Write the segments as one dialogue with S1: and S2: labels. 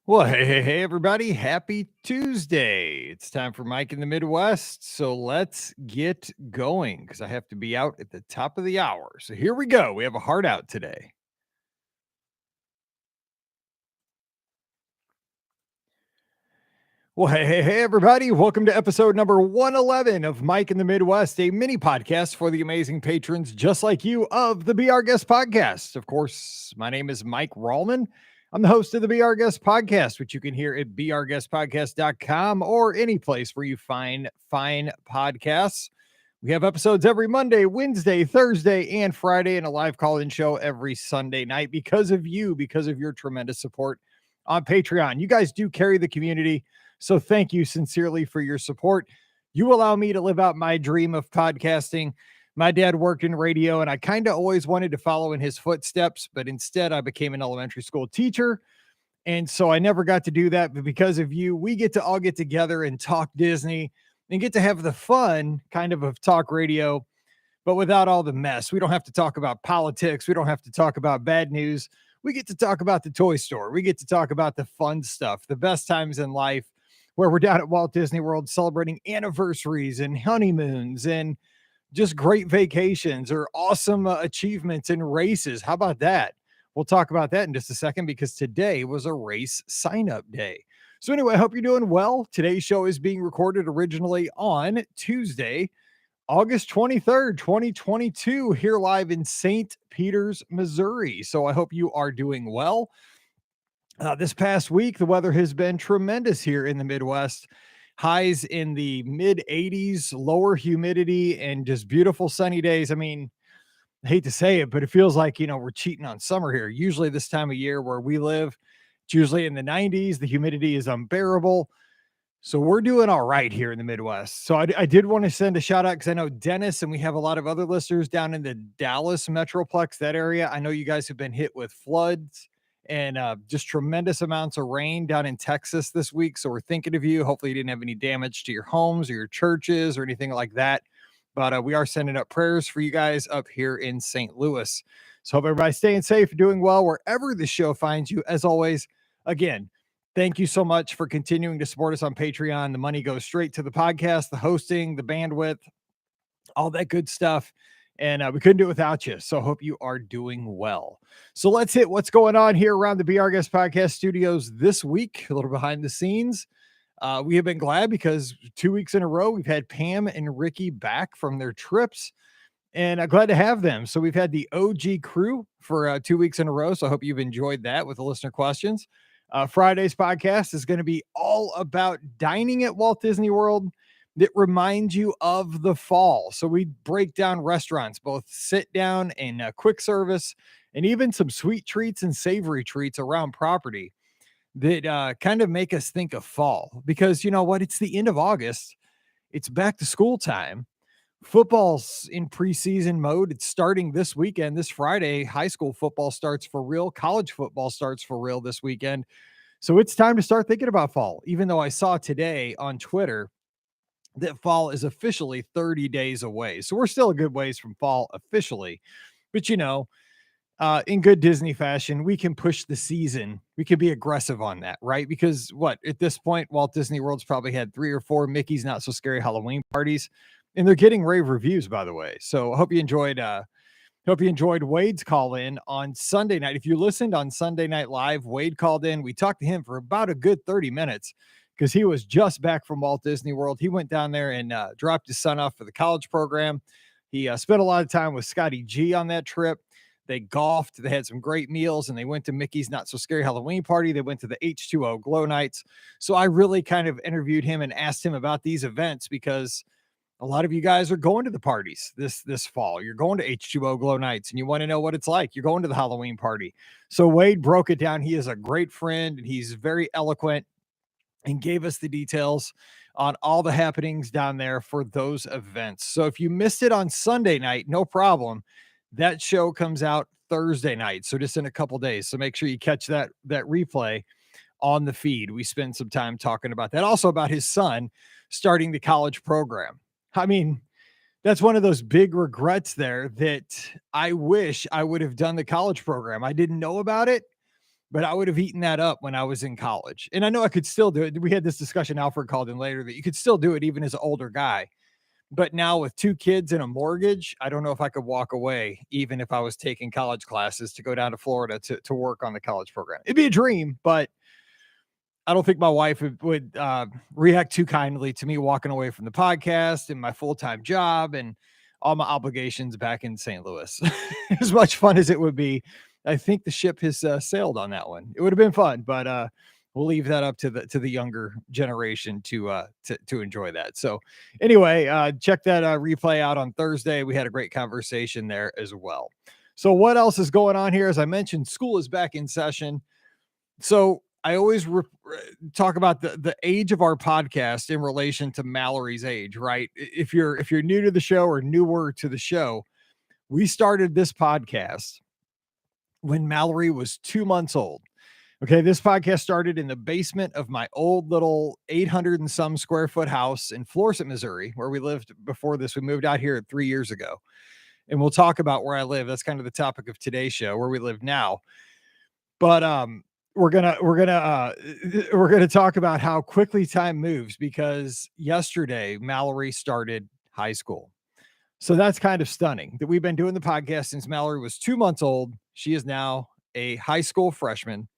S1: Well, hey, everybody. Happy Tuesday. It's time for Mike in the Midwest. So let's get going because I have to be out at the top of the hour. So here we go. We have a hard out today. Well, hey, everybody. Welcome to episode number 111 of Mike in the Midwest, a mini podcast for the amazing patrons just like you of the Be Our Guest podcast. Of course, my name is Mike Rallman. I'm the host of the Be Our Guest podcast, which you can hear at beourguestpodcast.com or any place where you find fine podcasts. We have episodes every Monday, Wednesday, Thursday, and Friday, and a live call-in show every Sunday night because of you, because of your tremendous support on Patreon. You guys do carry the community. So thank you sincerely for your support. You allow me to live out my dream of podcasting. My dad worked in radio, and I kind of always wanted to follow in his footsteps, but instead I became an elementary school teacher. And so I never got to do that. But because of you, we get to all get together and talk Disney and get to have the fun kind of talk radio, but without all the mess. We don't have to talk about politics. We don't have to talk about bad news. We get to talk about the toy store. We get to talk about the fun stuff, the best times in life, where we're down at Walt Disney World celebrating anniversaries and honeymoons and just great vacations or awesome achievements in races. How about that? We'll talk about that in just a second because today was a race sign up day. So, anyway, I hope you're doing well. Today's show is being recorded originally on Tuesday, August 23rd, 2022, here live in St. Peters, Missouri. So, I hope you are doing well. This past week, the weather has been tremendous here in the Midwest. Highs in the mid 80s, lower humidity, and just beautiful sunny days. I mean, I hate to say it, but it feels like, we're cheating on summer here. Usually, this time of year where we live, it's usually in the 90s. The humidity is unbearable. So we're doing all right here in the Midwest. So I did want to send a shout out because I know Dennis and we have a lot of other listeners down in the Dallas Metroplex, that area. I know you guys have been hit with floods and just tremendous amounts of rain down in Texas this week. So we're thinking of you. Hopefully you didn't have any damage to your homes or your churches or anything like that. But we are sending up prayers for you guys up here in St. Louis. So hope everybody's staying safe, doing well wherever the show finds you. As always, again, thank you so much for continuing to support us on Patreon. The money goes straight to the podcast, the hosting, the bandwidth, all that good stuff. And we couldn't do it without you. So hope you are doing well. So let's hit what's going on here around the Be Our Guest podcast studios this week, a little behind the scenes. We have been glad because 2 weeks in a row, we've had Pam and Ricky back from their trips. And I'm glad to have them. So we've had the OG crew for 2 weeks in a row. So I hope you've enjoyed that with the listener questions. Friday's podcast is going to be all about dining at Walt Disney World that reminds you of the fall. So we break down restaurants, both sit down and quick service, and even some sweet treats and savory treats around property that kind of make us think of fall. Because you know what? It's the end of August. It's back to school time. Football's in preseason mode. It's starting this weekend, this Friday. High school football starts for real. College football starts for real this weekend. So it's time to start thinking about fall, even though I saw today on Twitter that fall is officially 30 days away. So we're still a good ways from fall officially. But, in good Disney fashion, we can push the season. We can be aggressive on that, right? Because at this point, Walt Disney World's probably had 3 or 4 Mickey's Not So Scary Halloween parties. And they're getting rave reviews, by the way. So I hope you enjoyed Wade's call in on Sunday night. If you listened on Sunday Night Live, Wade called in. We talked to him for about a good 30 minutes because he was just back from Walt Disney World. He went down there and dropped his son off for the college program. He spent a lot of time with Scotty G on that trip. They golfed. They had some great meals, and they went to Mickey's Not So Scary Halloween party. They went to the H2O Glow Nights. So I really kind of interviewed him and asked him about these events because a lot of you guys are going to the parties this fall. You're going to H2O Glow Nights and you want to know what it's like. You're going to the Halloween party. So Wade broke it down. He is a great friend and he's very eloquent and gave us the details on all the happenings down there for those events. So if you missed it on Sunday night, no problem. That show comes out Thursday night. So just in a couple days. So make sure you catch that replay on the feed. We spend some time talking about that. Also about his son starting the college program. I mean, that's one of those big regrets there that I wish I would have done the college program. I didn't know about it, but I would have eaten that up when I was in college. And I know I could still do it. We had this discussion, Alfred called in later, that you could still do it even as an older guy. But now with 2 kids and a mortgage, I don't know if I could walk away, even if I was taking college classes to go down to Florida to work on the college program. It'd be a dream, but I don't think my wife would react too kindly to me walking away from the podcast and my full-time job and all my obligations back in St. Louis. As much fun as it would be, I think the ship has sailed on that one. It would have been fun, but we'll leave that up to the younger generation to enjoy that. So anyway, check that replay out on Thursday. We had a great conversation there as well. So what else is going on here? As I mentioned, school is back in session. So I always talk about the age of our podcast in relation to Mallory's age, right? If you're new to the show or newer to the show, we started this podcast when Mallory was 2 months old. Okay, this podcast started in the basement of my old little 800 and some square foot house in Florissant, Missouri, where we lived before this. We moved out here 3 years ago, and we'll talk about where I live. That's kind of the topic of today's show, where we live now. But we're gonna talk about how quickly time moves, because yesterday Mallory started high school. So that's kind of stunning that we've been doing the podcast since Mallory was 2 months old. She is now a high school freshman.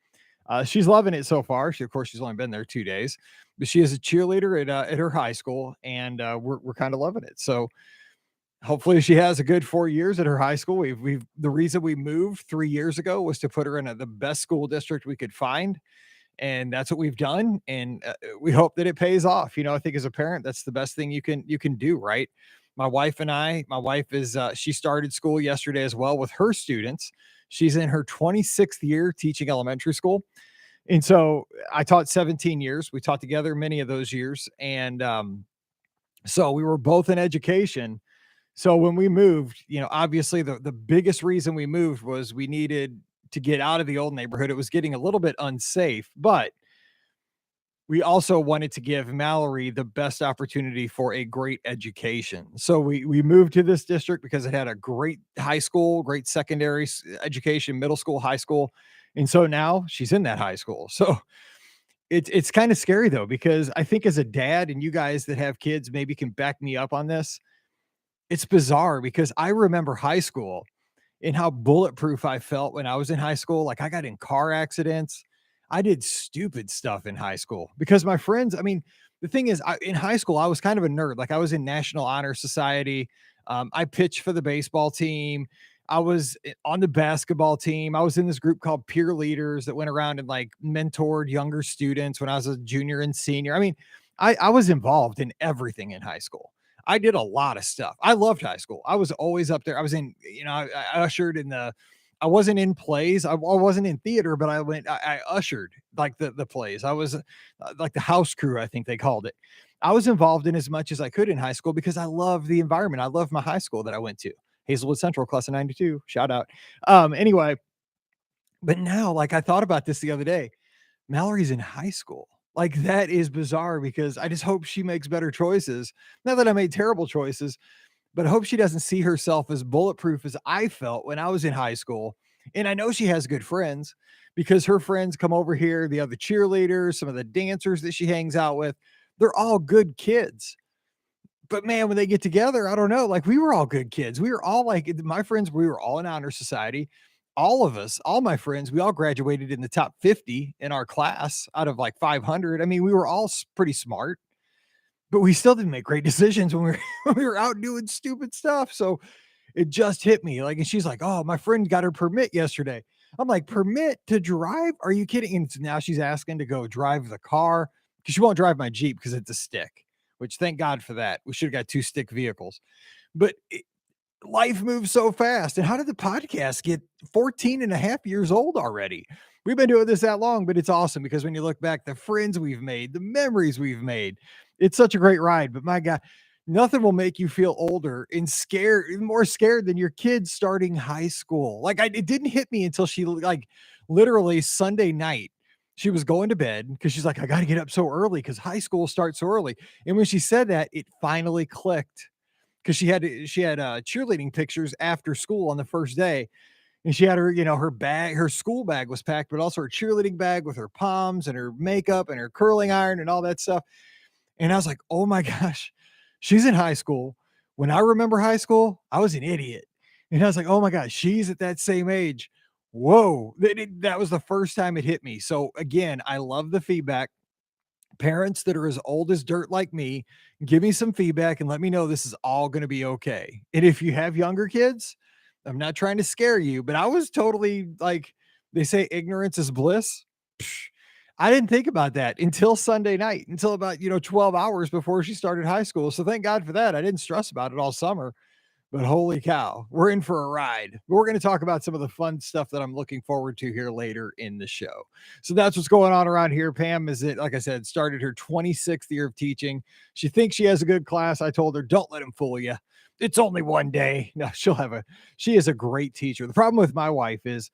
S1: She's loving it so far. Of course, she's only been there 2 days, but she is a cheerleader at her high school, and we're kind of loving it. So hopefully she has a good 4 years at her high school. We've the reason we moved 3 years ago was to put her in the best school district we could find, and that's what we've done. And we hope that it pays off. I think as a parent, that's the best thing you can do, right? My wife and my wife is she started school yesterday as well with her students. She's in her 26th year teaching elementary school. And so I taught 17 years. We taught together many of those years. And so we were both in education. So when we moved, obviously the biggest reason we moved was we needed to get out of the old neighborhood. It was getting a little bit unsafe, but we also wanted to give Mallory the best opportunity for a great education. So we moved to this district because it had a great high school, great secondary education, middle school, high school. And so now she's in that high school. So it's kind of scary though, because I think as a dad, and you guys that have kids maybe can back me up on this, it's bizarre because I remember high school and how bulletproof I felt when I was in high school. Like, I got in car accidents. I did stupid stuff in high school because my friends, I mean, the thing is, in high school, I was kind of a nerd. Like, I was in National Honor Society. I pitched for the baseball team. I was on the basketball team. I was in this group called Peer Leaders that went around and like mentored younger students when I was a junior and senior. I mean, I was involved in everything in high school. I did a lot of stuff. I loved high school. I was always up there. I was in, I ushered in I wasn't in plays. I wasn't in theater, but I ushered like the plays. I was like the house crew, I think they called it. I was involved in as much as I could in high school because I love the environment. I love my high school that I went to, Hazelwood Central, class of 92. Shout out. Anyway, but now, like, I thought about this the other day. Mallory's in high school. Like, that is bizarre because I just hope she makes better choices. Not that I made terrible choices, but I hope she doesn't see herself as bulletproof as I felt when I was in high school. And I know she has good friends because her friends come over here, the other cheerleaders, some of the dancers that she hangs out with, they're all good kids. But man, when they get together, I don't know. Like, we were all good kids. We were all like my friends, we were all in honor society. All of us, all my friends, we all graduated in the top 50 in our class out of like 500. I mean, we were all pretty smart, but we still didn't make great decisions when we were, when we were out doing stupid stuff. So it just hit me like, and she's like, "Oh, my friend got her permit yesterday." I'm like, "Permit to drive? Are you kidding?" And now she's asking to go drive the car because she won't drive my Jeep because it's a stick, which thank God for that. We should have got 2 stick vehicles. But life moves so fast. And how did the podcast get 14 and a half years old already? We've been doing this that long, but it's awesome because when you look back, the friends we've made, the memories we've made, it's such a great ride. But my God, nothing will make you feel older and scared, more scared than your kids starting high school. Like, it didn't hit me until she, like, literally Sunday night, she was going to bed because she's like, "I got to get up so early because high school starts so early." And when she said that, it finally clicked because she had cheerleading pictures after school on the first day. And she had her, her bag, her school bag was packed, but also her cheerleading bag with her poms and her makeup and her curling iron and all that stuff. And I was like, oh my gosh, she's in high school. When I remember high school, I was an idiot. And I was like, oh my gosh, she's at that same age. Whoa. That was the first time it hit me. So again, I love the feedback. Parents that are as old as dirt like me, give me some feedback and let me know this is all going to be okay. And if you have younger kids, I'm not trying to scare you, but I was totally like, they say ignorance is bliss. Psh, I didn't think about that until Sunday night, until about, 12 hours before she started high school. So thank God for that. I didn't stress about it all summer. But holy cow, we're in for a ride. We're going to talk about some of the fun stuff that I'm looking forward to here later in the show. So that's what's going on around here. Pam is it, like I said, started her 26th year of teaching. She thinks she has a good class. I told her, don't let him fool you. It's only one day. No, she is a great teacher. The problem with my wife is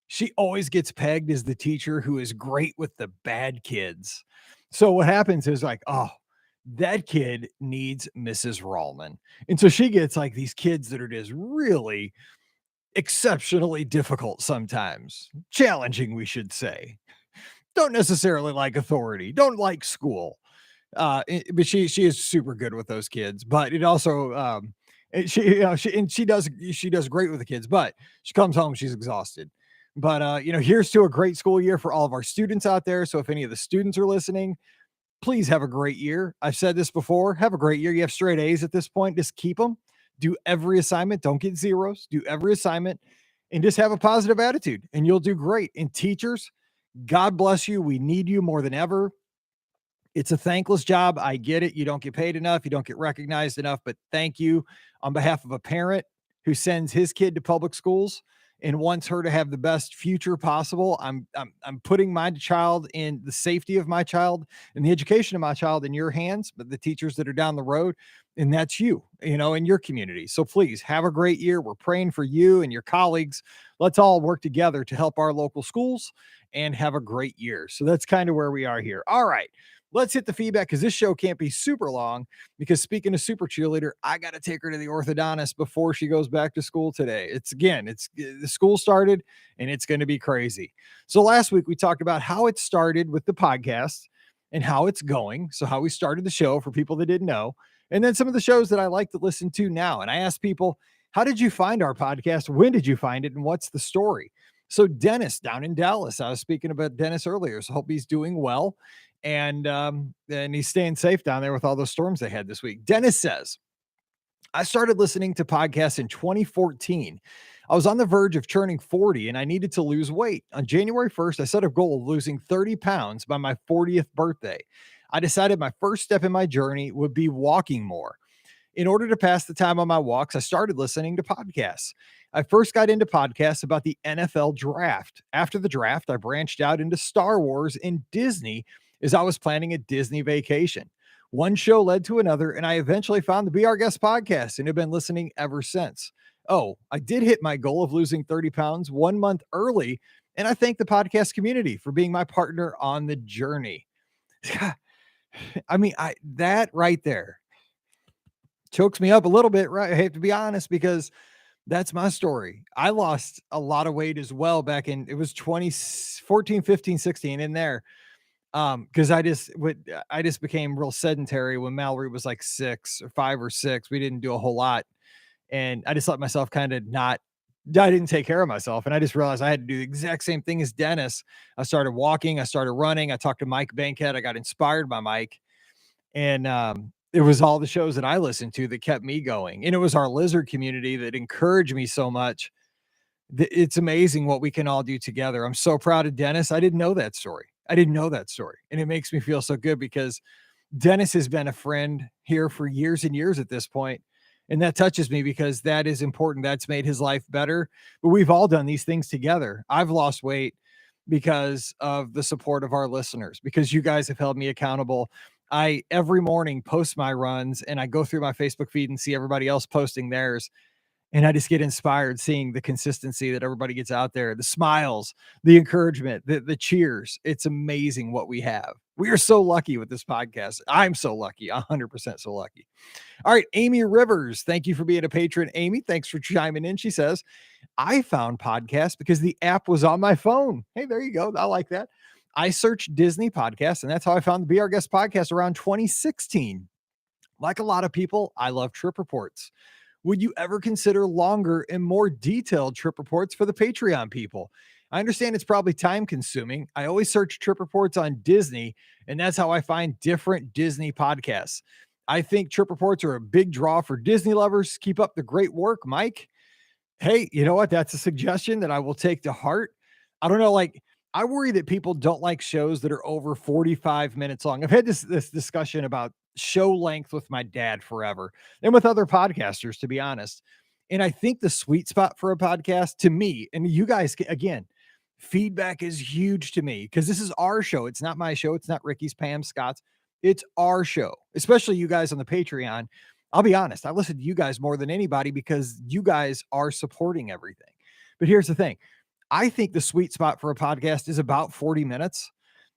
S1: she always gets pegged as the teacher who is great with the bad kids. So what happens is like, oh, that kid needs Mrs. Rallman. And so she gets like these kids that are just really exceptionally difficult sometimes, challenging, we should say. Don't necessarily like authority, don't like school. But she is super good with those kids. But it also she does great with the kids, but she comes home, she's exhausted. But here's to a great school year for all of our students out there. So if any of the students are listening, please have a great year. I've said this before. Have a great year. You have straight A's at this point. Just keep them. Do every assignment. Don't get zeros. Do every assignment and just have a positive attitude and you'll do great. And teachers, God bless you. We need you more than ever. It's a thankless job. I get it. You don't get paid enough. You don't get recognized enough, but thank you on behalf of a parent who sends his kid to public schools and wants her to have the best future possible. I'm putting my child in the safety of my child and the education of my child in your hands, but the teachers that are down the road, and that's you, in your community. So please have a great year. We're praying for you and your colleagues. Let's all work together to help our local schools and have a great year. So that's kind of where we are here. All right. Let's hit the feedback because this show can't be super long. Because speaking of super cheerleader, I got to take her to the orthodontist before she goes back to school today. It's the school started and it's going to be crazy. So last week we talked about how it started with the podcast and how it's going. So how we started the show for people that didn't know, and then some of the shows that I like to listen to now. And I asked people, how did you find our podcast? When did you find it? And what's the story? So Dennis down in Dallas, I was speaking about Dennis earlier. So hope he's doing well. And he's staying safe down there with all those storms they had this week. Dennis says, I started listening to podcasts in 2014. I was on the verge of turning 40 and I needed to lose weight. On January 1st, I set a goal of losing 30 pounds by my 40th birthday. I decided my first step in my journey would be walking more. In order to pass the time on my walks, I started listening to podcasts. I first got into podcasts about the NFL draft. After the draft, I branched out into Star Wars and Disney as I was planning a Disney vacation. One show led to another, and I eventually found the Be Our Guest podcast and have been listening ever since. Oh, I did hit my goal of losing 30 pounds 1 month early, and I thank the podcast community for being my partner on the journey. I mean, that right there chokes me up a little bit, right? I have to be honest, because that's my story. I lost a lot of weight as well back in, it was 2014, 15, 16 in there. Because I just became real sedentary when Mallory was like 5 or 6. We didn't do a whole lot. And I just let myself kind of I didn't take care of myself. And I just realized I had to do the exact same thing as Dennis. I started walking, I started running. I talked to Mike Bankhead. I got inspired by Mike. And it was all the shows that I listened to that kept me going. And it was our lizard community that encouraged me so much. It's amazing what we can all do together. I'm so proud of Dennis. I didn't know that story. And it makes me feel so good because Dennis has been a friend here for years and years at this point. And that touches me because that is important. That's made his life better. But we've all done these things together. I've lost weight because of the support of our listeners, because you guys have held me accountable. I every morning post my runs and I go through my Facebook feed and see everybody else posting theirs. And I just get inspired seeing the consistency that everybody gets out there, the smiles, the encouragement, the cheers. It's amazing what we have. We are so lucky with this podcast. I'm so lucky, 100% so lucky. All right, Amy Rivers, thank you for being a patron. Amy, thanks for chiming in. She says, I found podcasts because the app was on my phone. Hey, there you go. I like that. I searched Disney podcasts, and that's how I found the Be Our Guest podcast around 2016. Like a lot of people, I love trip reports. Would you ever consider longer and more detailed trip reports for the Patreon people? I understand it's probably time consuming. I always search trip reports on Disney, and that's how I find different Disney podcasts. I think trip reports are a big draw for Disney lovers. Keep up the great work, Mike. Hey, you know what? That's a suggestion that I will take to heart. I don't know, like, I worry that people don't like shows that are over 45 minutes long. I've had this discussion about show length with my dad forever and with other podcasters, to be honest. And I think the sweet spot for a podcast to me, and you guys, again, feedback is huge to me because this is our show. It's not my show. It's not Ricky's, Pam, Scott's. It's our show, especially you guys on the Patreon. I'll be honest, I listen to you guys more than anybody because you guys are supporting everything. But here's the thing. I think the sweet spot for a podcast is about 40 minutes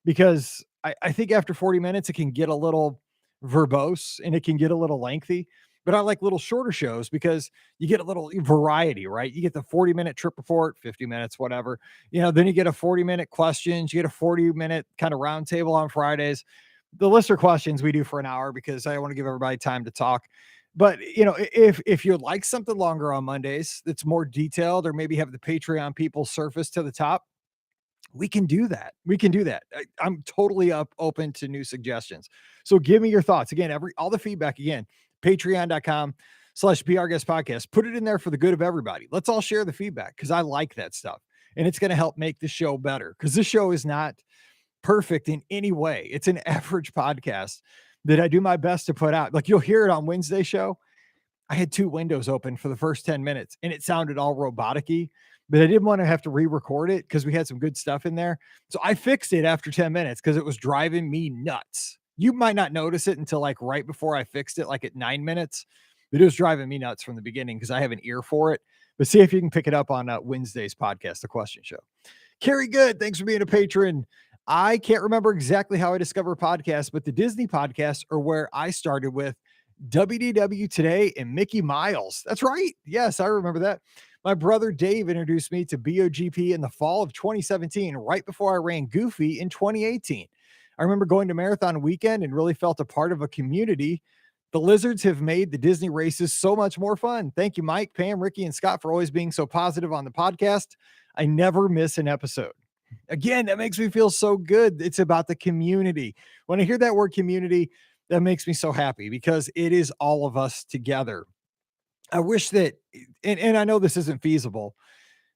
S1: because I think after 40 minutes, it can get a little verbose and it can get a little lengthy. But I like little shorter shows because you get a little variety, right? You get the 40-minute trip report, 50 minutes, whatever. Then you get a 40-minute questions, you get a 40-minute kind of roundtable on Fridays. The listener questions we do for an hour because I want to give everybody time to talk. But if you like something longer on Mondays that's more detailed, or maybe have the Patreon people surface to the top, we can do that. I'm totally open to new suggestions. So give me your thoughts. Again, all the feedback again, patreon.com/BRGuest podcast. Put it in there for the good of everybody. Let's all share the feedback because I like that stuff. And it's going to help make the show better because this show is not perfect in any way. It's an average podcast that I do my best to put out. Like you'll hear it on Wednesday show. I had 2 windows open for the first 10 minutes and it sounded all robotic-y, but I didn't want to have to re-record it because we had some good stuff in there. So I fixed it after 10 minutes because it was driving me nuts. You might not notice it until like right before I fixed it, like at 9 minutes, but it was driving me nuts from the beginning because I have an ear for it. But see if you can pick it up on Wednesday's podcast, The Question Show. Carrie Good, thanks for being a patron. I can't remember exactly how I discovered podcasts, but the Disney podcasts are where I started with WDW Today and Mickey Miles. That's right. Yes, I remember that. My brother Dave introduced me to BOGP in the fall of 2017, right before I ran Goofy in 2018. I remember going to Marathon Weekend and really felt a part of a community. The Lizards have made the Disney races so much more fun. Thank you, Mike, Pam, Ricky, and Scott for always being so positive on the podcast. I never miss an episode. Again, that makes me feel so good. It's about the community. When I hear that word community, that makes me so happy because it is all of us together. I wish that, and I know this isn't feasible,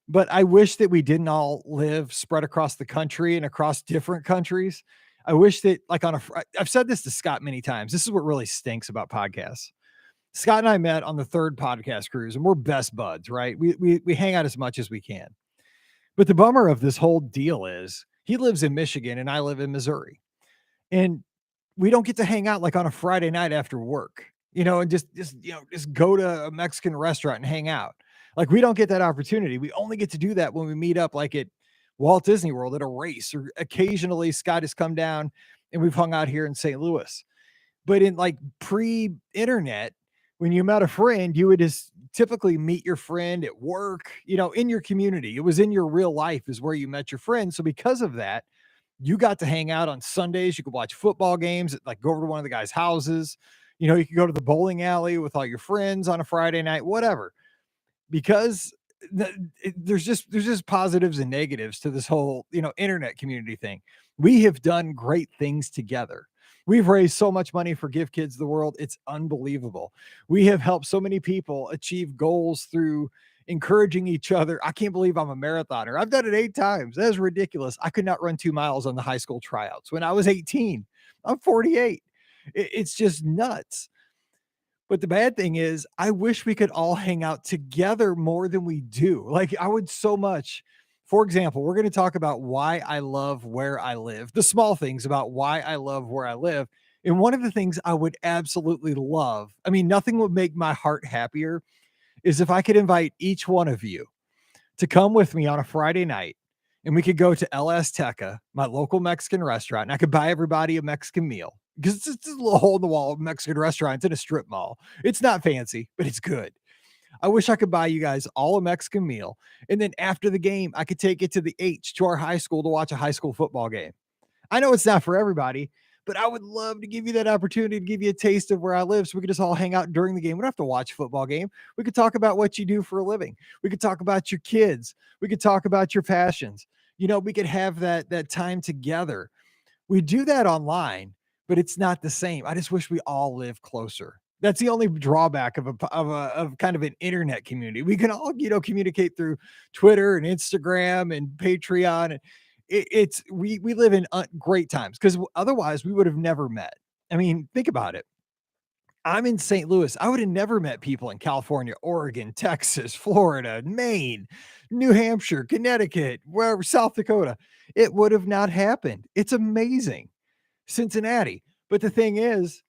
S1: but I wish that we didn't all live spread across the country and across different countries. I wish that like I've said this to Scott many times. This is what really stinks about podcasts. Scott and I met on the 3rd podcast cruise and we're best buds, right? We hang out as much as we can. But the bummer of this whole deal is he lives in Michigan and I live in Missouri. And we don't get to hang out like on a Friday night after work, and just go to a Mexican restaurant and hang out. Like we don't get that opportunity. We only get to do that when we meet up like at Walt Disney World at a race, or occasionally Scott has come down and we've hung out here in St. Louis. But in like pre-internet, when you met a friend, you would just typically meet your friend at work, in your community. It was in your real life is where you met your friend. So because of that, you got to hang out on Sundays. You could watch football games, like go over to one of the guys' houses. You could go to the bowling alley with all your friends on a Friday night, whatever. Because there's just positives and negatives to this whole, internet community thing. We have done great things together. We've raised so much money for Give Kids the World. It's unbelievable. We have helped so many people achieve goals through encouraging each other. I can't believe I'm a marathoner. I've done it 8 times. That is ridiculous. I could not run 2 miles on the high school tryouts when I was 18. I'm 48. It's just nuts. But the bad thing is, I wish we could all hang out together more than we do. Like, I would so much. For example, we're going to talk about why I love where I live, the small things about why I love where I live. And one of the things I would absolutely love, I mean, nothing would make my heart happier, is if I could invite each one of you to come with me on a Friday night and we could go to El Azteca, my local Mexican restaurant, and I could buy everybody a Mexican meal because it's just a little hole in the wall Mexican restaurant. It's in a strip mall. It's not fancy, but it's good. I wish I could buy you guys all a Mexican meal. And then after the game, I could take it to the H to our high school to watch a high school football game. I know it's not for everybody, but I would love to give you that opportunity to give you a taste of where I live so we could just all hang out during the game. We don't have to watch a football game. We could talk about what you do for a living. We could talk about your kids. We could talk about your passions. We could have that time together. We do that online, but it's not the same. I just wish we all live closer. That's the only drawback of kind of an internet community. We can all, communicate through Twitter and Instagram and Patreon. And we live in great times because otherwise we would have never met. I mean, think about it. I'm in St. Louis. I would have never met people in California, Oregon, Texas, Florida, Maine, New Hampshire, Connecticut, wherever, South Dakota. It would have not happened. It's amazing. Cincinnati. But the thing is,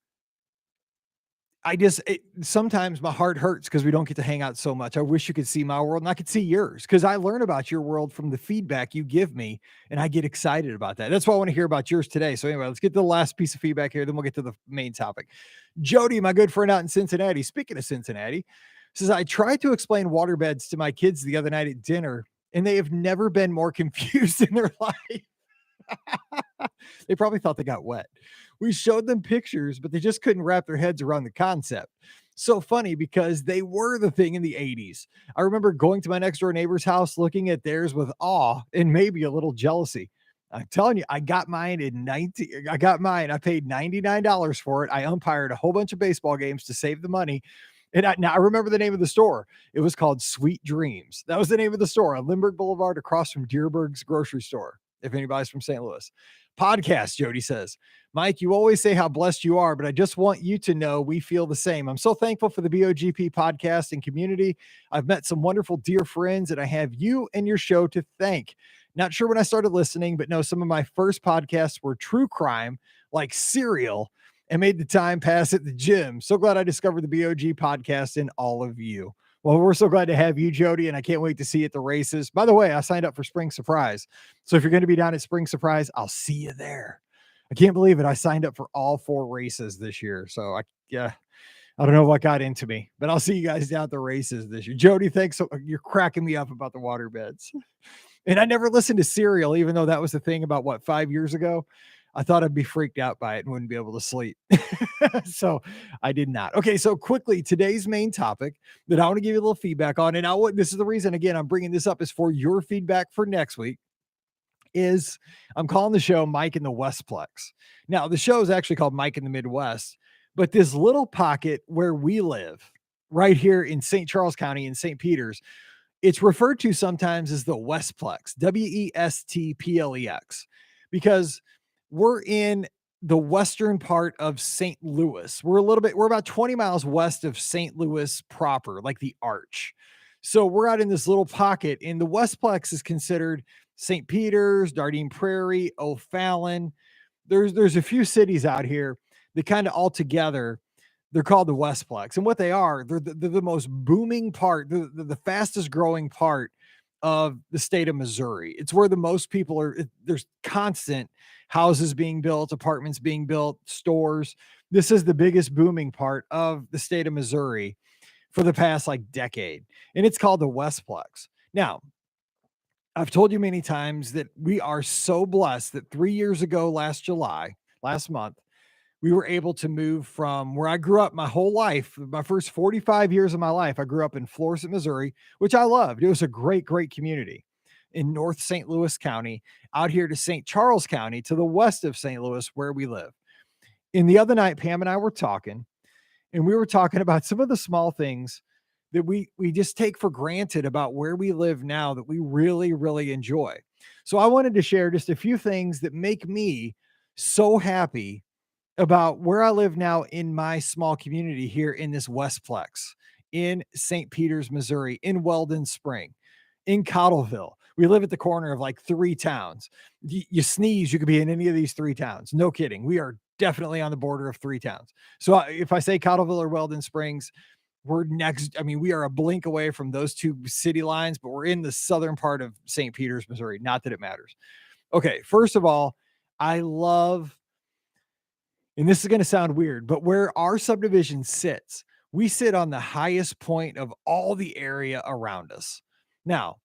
S1: sometimes my heart hurts because we don't get to hang out so much. I wish you could see my world and I could see yours because I learn about your world from the feedback you give me and I get excited about that. That's why I want to hear about yours today. So anyway, let's get to the last piece of feedback here. Then we'll get to the main topic. Jody, my good friend out in Cincinnati, speaking of Cincinnati, says, I tried to explain waterbeds to my kids the other night at dinner and they have never been more confused in their life. They probably thought they got wet. We showed them pictures, but they just couldn't wrap their heads around the concept. So funny because they were the thing in the 80s. I remember going to my next door neighbor's house, looking at theirs with awe and maybe a little jealousy. I'm telling you, I got mine in 19. I got mine. I paid $99 for it. I umpired a whole bunch of baseball games to save the money. And now I remember the name of the store. It was called Sweet Dreams. That was the name of the store on Lindbergh Boulevard across from Deerberg's grocery store. If anybody's from St. Louis. Podcast, Jody says, Mike, you always say how blessed you are, but I just want you to know we feel the same. I'm so thankful for the BOGP podcast and community. I've met some wonderful dear friends, and I have you and your show to thank. Not sure when I started listening, but no, some of my first podcasts were true crime, like Serial, and made the time pass at the gym. So glad I discovered the BOG podcast and all of you. Well, we're so glad to have you, Jody, and I can't wait to see you at the races. By the way, I signed up for Spring Surprise. So if you're going to be down at Spring Surprise, I'll see you there. I can't believe it. I signed up for all 4 races this year. So I don't know what got into me, but I'll see you guys down at the races this year. Jody, thanks. You're cracking me up about the water beds. And I never listened to Serial, even though that was the thing about 5 years ago. I thought I'd be freaked out by it and wouldn't be able to sleep. So I did not. Okay. So quickly, today's main topic that I want to give you a little feedback on. And this is the reason, again, I'm bringing this up is for your feedback for next week is I'm calling the show Mike in the Westplex. Now the show is actually called Mike in the Midwest, but this little pocket where we live right here in St. Charles County in St. Peters, it's referred to sometimes as the Westplex, Westplex, because we're in the western part of St. Louis. We're about 20 miles west of St. Louis proper, like the Arch. So we're out in this little pocket, and the Westplex is considered St. Peters, Dardenne Prairie, O'Fallon. There's a few cities out here that kind of all together, they're called the Westplex. And what they are, they're the most booming part, the fastest growing part of the state of Missouri. It's where the most people are. There's constant houses being built, apartments being built, stores. This is the biggest booming part of the state of Missouri for the past decade. And it's called the Westplex. Now, I've told you many times that we are so blessed that 3 years ago, last month, we were able to move from where I grew up my whole life. My first 45 years of my life, I grew up in Florissant, Missouri, which I loved. It was a great, great community in North St. Louis County, out here to St. Charles County, to the west of St. Louis, where we live. And the other night, Pam and I were talking, and we were talking about some of the small things that we just take for granted about where we live now that we really, really enjoy. So I wanted to share just a few things that make me so happy about where I live now in my small community here in this Westplex, in St. Peters, Missouri, in Weldon Spring, in Cottleville. We live at the corner of 3 towns. You sneeze, you could be in any of these 3 towns. No kidding. We are definitely on the border of 3 towns. So if I say Cottleville or Weldon Springs, we're next. I mean, we are a blink away from those 2 city lines, but we're in the southern part of St. Peters, Missouri. Not that it matters. Okay. First of all, I love, and this is going to sound weird, but where our subdivision sits, We sit on the highest point of all the area around us. Now,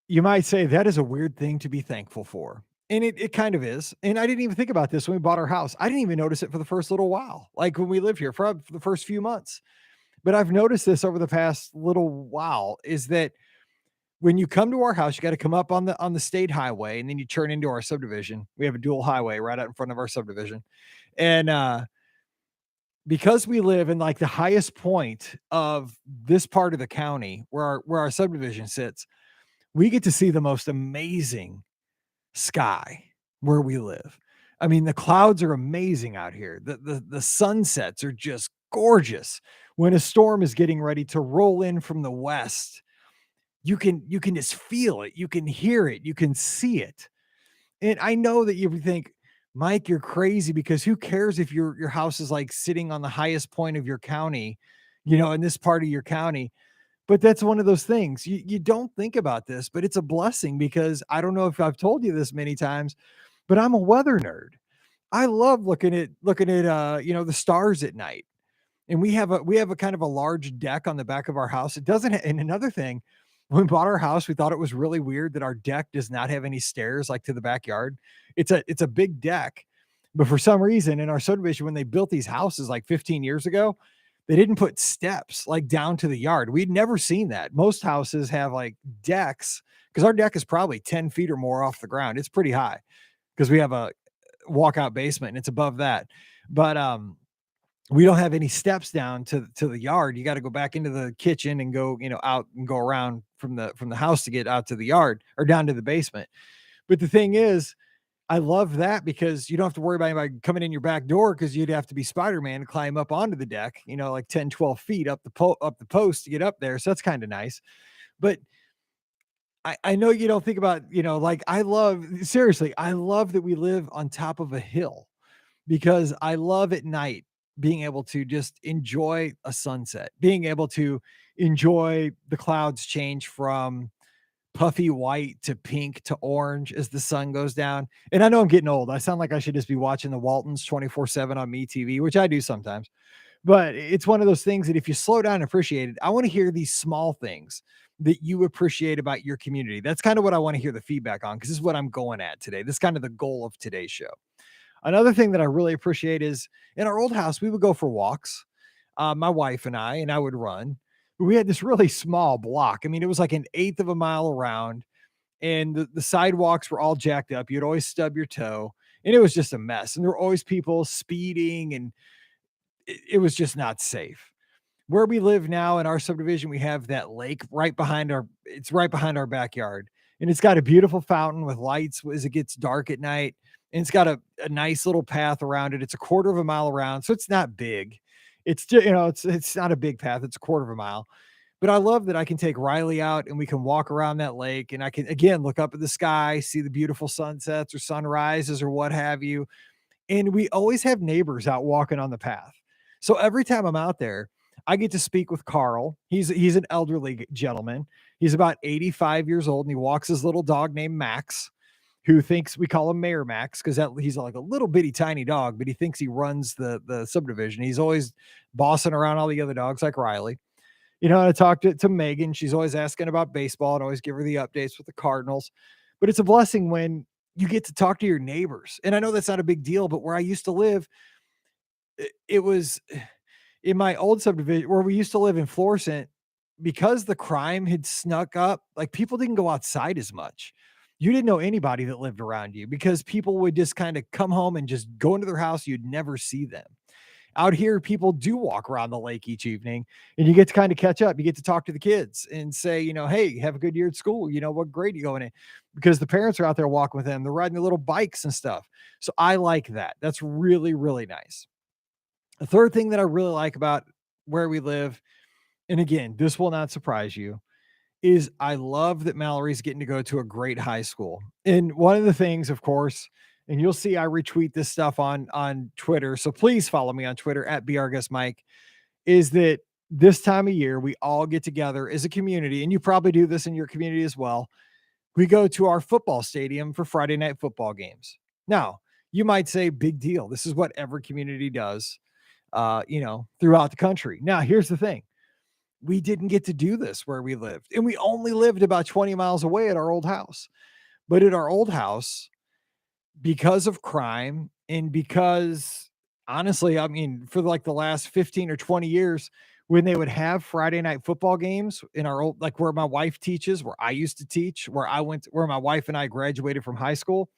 S1: you might say that is a weird thing to be thankful for. And it kind of is. And I didn't even think about this when we bought our house. I didn't even notice it for the first little while, like when we lived here for the first few months. But I've noticed this over the past little while is that when you come to our house, you got to come up on the state highway and then you turn into our subdivision. We have a dual highway right out in front of our subdivision. And because we live in like the highest point of this part of the county where our subdivision sits, we get to see the most amazing sky where we live. I mean, the clouds are amazing out here. The sunsets are just gorgeous. When a storm is getting ready to roll in from the west, you can just feel it. You can hear it. You can see it. And I know that you think, Mike, you're crazy because who cares if your house is like sitting on the highest point of your county, in this part of your county. But that's one of those things. You don't think about this, but it's a blessing because I don't know if I've told you this many times, but I'm a weather nerd. I love looking at the stars at night. And we have a kind of a large deck on the back of our house. It doesn't and another thing, when we bought our house, we thought it was really weird that our deck does not have any stairs like to the backyard. It's a big deck. But for some reason in our subdivision, when they built these houses like 15 years ago, they didn't put steps like down to the yard. We'd never seen that. Most houses have like decks because our deck is probably 10 feet or more off the ground. It's pretty high because we have a walkout basement and it's above that. But we don't have any steps down to the yard. You got to go back into the kitchen and go, out and go around from the house to get out to the yard or down to the basement. But the thing is, I love that because you don't have to worry about anybody coming in your back door because you'd have to be Spider-Man to climb up onto the deck, like 10, 12 feet up the post to get up there. So that's kind of nice. But I know you don't think about, like seriously, I love that we live on top of a hill because I love at night being able to just enjoy a sunset, being able to enjoy the clouds change from puffy white to pink to orange as the sun goes down. And I know I'm getting old. I sound like I should just be watching the Waltons 24/7 on MeTV, which I do sometimes. But it's one of those things that if you slow down and appreciate it, I want to hear these small things that you appreciate about your community. That's kind of what I want to hear the feedback on because this is what I'm going at today. This is kind of the goal of today's show. Another thing that I really appreciate is in our old house, we would go for walks. My wife and I would run. We had this really small block. I mean, it was like an eighth of a mile around, and the sidewalks were all jacked up. You'd always stub your toe, and it was just a mess. And there were always people speeding, and it was just not safe. Where we live now in our subdivision, we have that lake it's right behind our backyard. And it's got a beautiful fountain with lights as it gets dark at night. And it's got a nice little path around it. It's a quarter of a mile around. So it's not big. It's just, it's not a big path. It's a quarter of a mile. But I love that I can take Riley out and we can walk around that lake and I can again look up at the sky, see the beautiful sunsets or sunrises or what have you. And we always have neighbors out walking on the path. So every time I'm out there, I get to speak with Carl. He's an elderly gentleman. He's about 85 years old and he walks his little dog named Max, who thinks we call him Mayor Max because he's like a little bitty tiny dog, but he thinks he runs the subdivision. He's always bossing around all the other dogs like Riley. I talked to Megan. She's always asking about baseball and always give her the updates with the Cardinals. But it's a blessing when you get to talk to your neighbors. And I know that's not a big deal, but where I used to live, it was in my old subdivision where we used to live in Florissant, because the crime had snuck up, like people didn't go outside as much. You didn't know anybody that lived around you because people would just kind of come home and just go into their house. You'd never see them. Out here, people do walk around the lake each evening and you get to kind of catch up. You get to talk to the kids and say, hey, have a good year at school. What grade are you going in? Because the parents are out there walking with them. They're riding their little bikes and stuff. So I like that. That's really, really nice. The third thing that I really like about where we live, and again, this will not surprise you, is I love that Mallory's getting to go to a great high school. And one of the things, of course, and you'll see I retweet this stuff on Twitter. So please follow me on Twitter at BRGuestMike, is that this time of year, we all get together as a community, and you probably do this in your community as well. We go to our football stadium for Friday night football games. Now, you might say, big deal. This is what every community does. throughout the country. Now, here's the thing. We didn't get to do this where we lived, and we only lived about 20 miles away at our old house. But at our old house, because of crime and because honestly, I mean, for like the last 15 or 20 years, when they would have Friday night football games in our old, like where my wife teaches, where I used to teach, where my wife and I graduated from high school,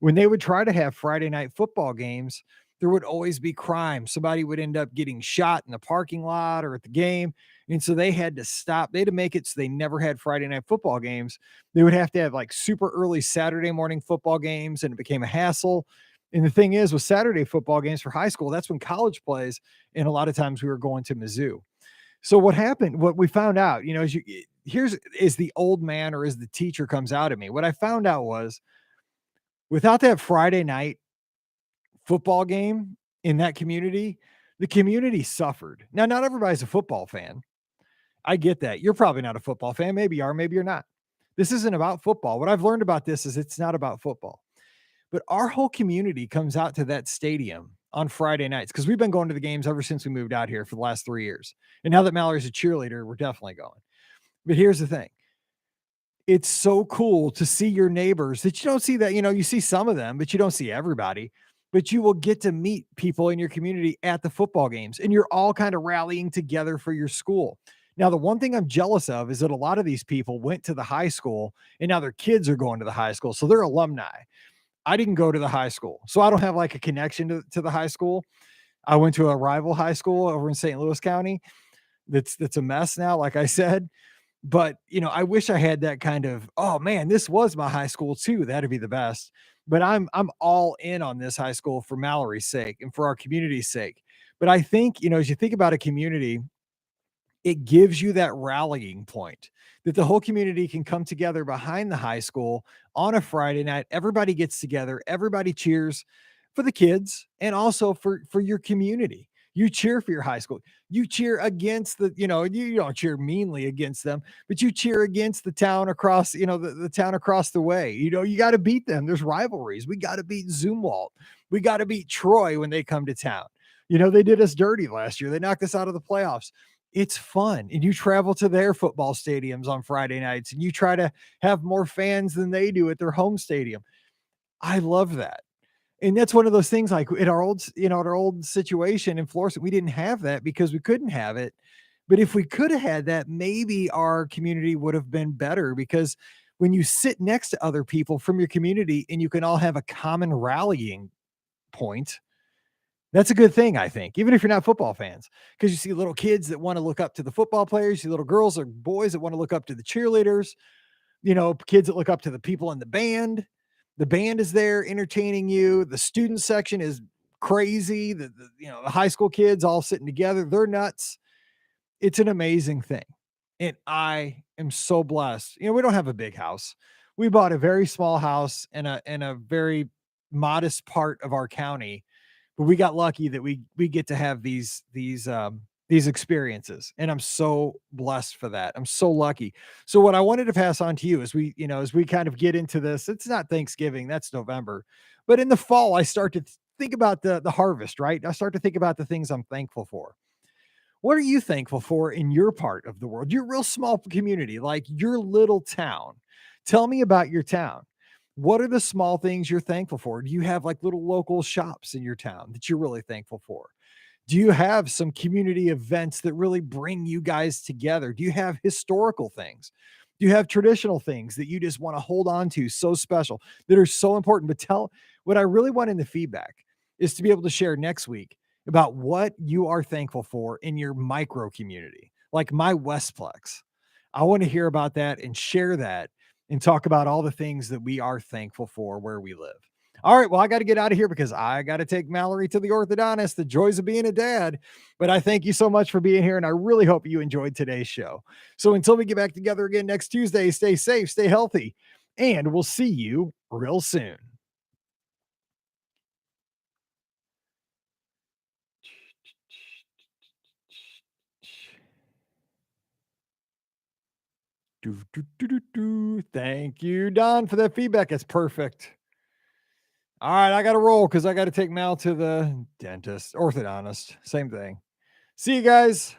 S1: when they would try to have Friday night football games, there would always be crime. Somebody would end up getting shot in the parking lot or at the game. And so they had to stop. They had to make it so they never had Friday night football games. They would have to have like super early Saturday morning football games, and it became a hassle. And the thing is, with Saturday football games for high school, that's when college plays. And a lot of times we were going to Mizzou. So what happened, what we found out, here's is the old man or as the teacher comes out at me. What I found out was without that Friday night football game in that community, the community suffered. Now, not everybody's a football fan. I get that. You're probably not a football fan. Maybe you are, maybe you're not. This isn't about football. What I've learned about this is it's not about football. But our whole community comes out to that stadium on Friday nights because we've been going to the games ever since we moved out here for the last 3 years. And now that Mallory's a cheerleader, we're definitely going. But here's the thing, it's so cool to see your neighbors that you don't see that, you see some of them, but you don't see everybody. But you will get to meet people in your community at the football games, and you're all kind of rallying together for your school. Now, the one thing I'm jealous of is that a lot of these people went to the high school and now their kids are going to the high school. So they're alumni. I didn't go to the high school. So I don't have like a connection to the high school. I went to a rival high school over in St. Louis County. That's a mess now, like I said. But, I wish I had that kind of, "Oh, man, this was my high school too." That'd be the best. But I'm all in on this high school for Mallory's sake and for our community's sake. But I think, as you think about a community, it gives you that rallying point that the whole community can come together behind the high school on a Friday night. Everybody gets together, everybody cheers for the kids and also for your community. You cheer for your high school. You cheer against you don't cheer meanly against them, but you cheer against the town across, the town across the way. You got to beat them. There's rivalries. We got to beat Zumwalt. We got to beat Troy when they come to town. They did us dirty last year. They knocked us out of the playoffs. It's fun. And you travel to their football stadiums on Friday nights and you try to have more fans than they do at their home stadium. I love that. And that's one of those things like in our old situation in Florissant, we didn't have that because we couldn't have it. But if we could have had that, maybe our community would have been better because when you sit next to other people from your community and you can all have a common rallying point, that's a good thing, I think, even if you're not football fans, because you see little kids that want to look up to the football players, you see little girls or boys that want to look up to the cheerleaders, kids that look up to the people in the band. The band is there entertaining you. The student section is crazy. The high school kids all sitting together, they're nuts. It's an amazing thing. And I am so blessed. We don't have a big house. We bought a very small house in a very modest part of our county, but we got lucky that we get to have these experiences, and I'm so blessed for that. I'm so lucky. So what I wanted to pass on to you as we kind of get into this, it's not Thanksgiving, that's November, but in the fall I start to think about the harvest, right? I start to think about the things I'm thankful for. What are you thankful for in your part of the world? Your real small community, like your little town. Tell me about your town. What are the small things you're thankful for? Do you have like little local shops in your town that you're really thankful for? Do you have some community events that really bring you guys together? Do you have historical things? Do you have traditional things that you just want to hold on to so special that are so important? But what I really want in the feedback is to be able to share next week about what you are thankful for in your micro community, like my Westplex. I want to hear about that and share that and talk about all the things that we are thankful for where we live. All right. Well, I got to get out of here because I got to take Mallory to the orthodontist, the joys of being a dad. But I thank you so much for being here. And I really hope you enjoyed today's show. So until we get back together again next Tuesday, stay safe, stay healthy, and we'll see you real soon. Thank you, Don, for that feedback. It's perfect. All right, I got to roll because I got to take Mal to the dentist, orthodontist, same thing. See you guys.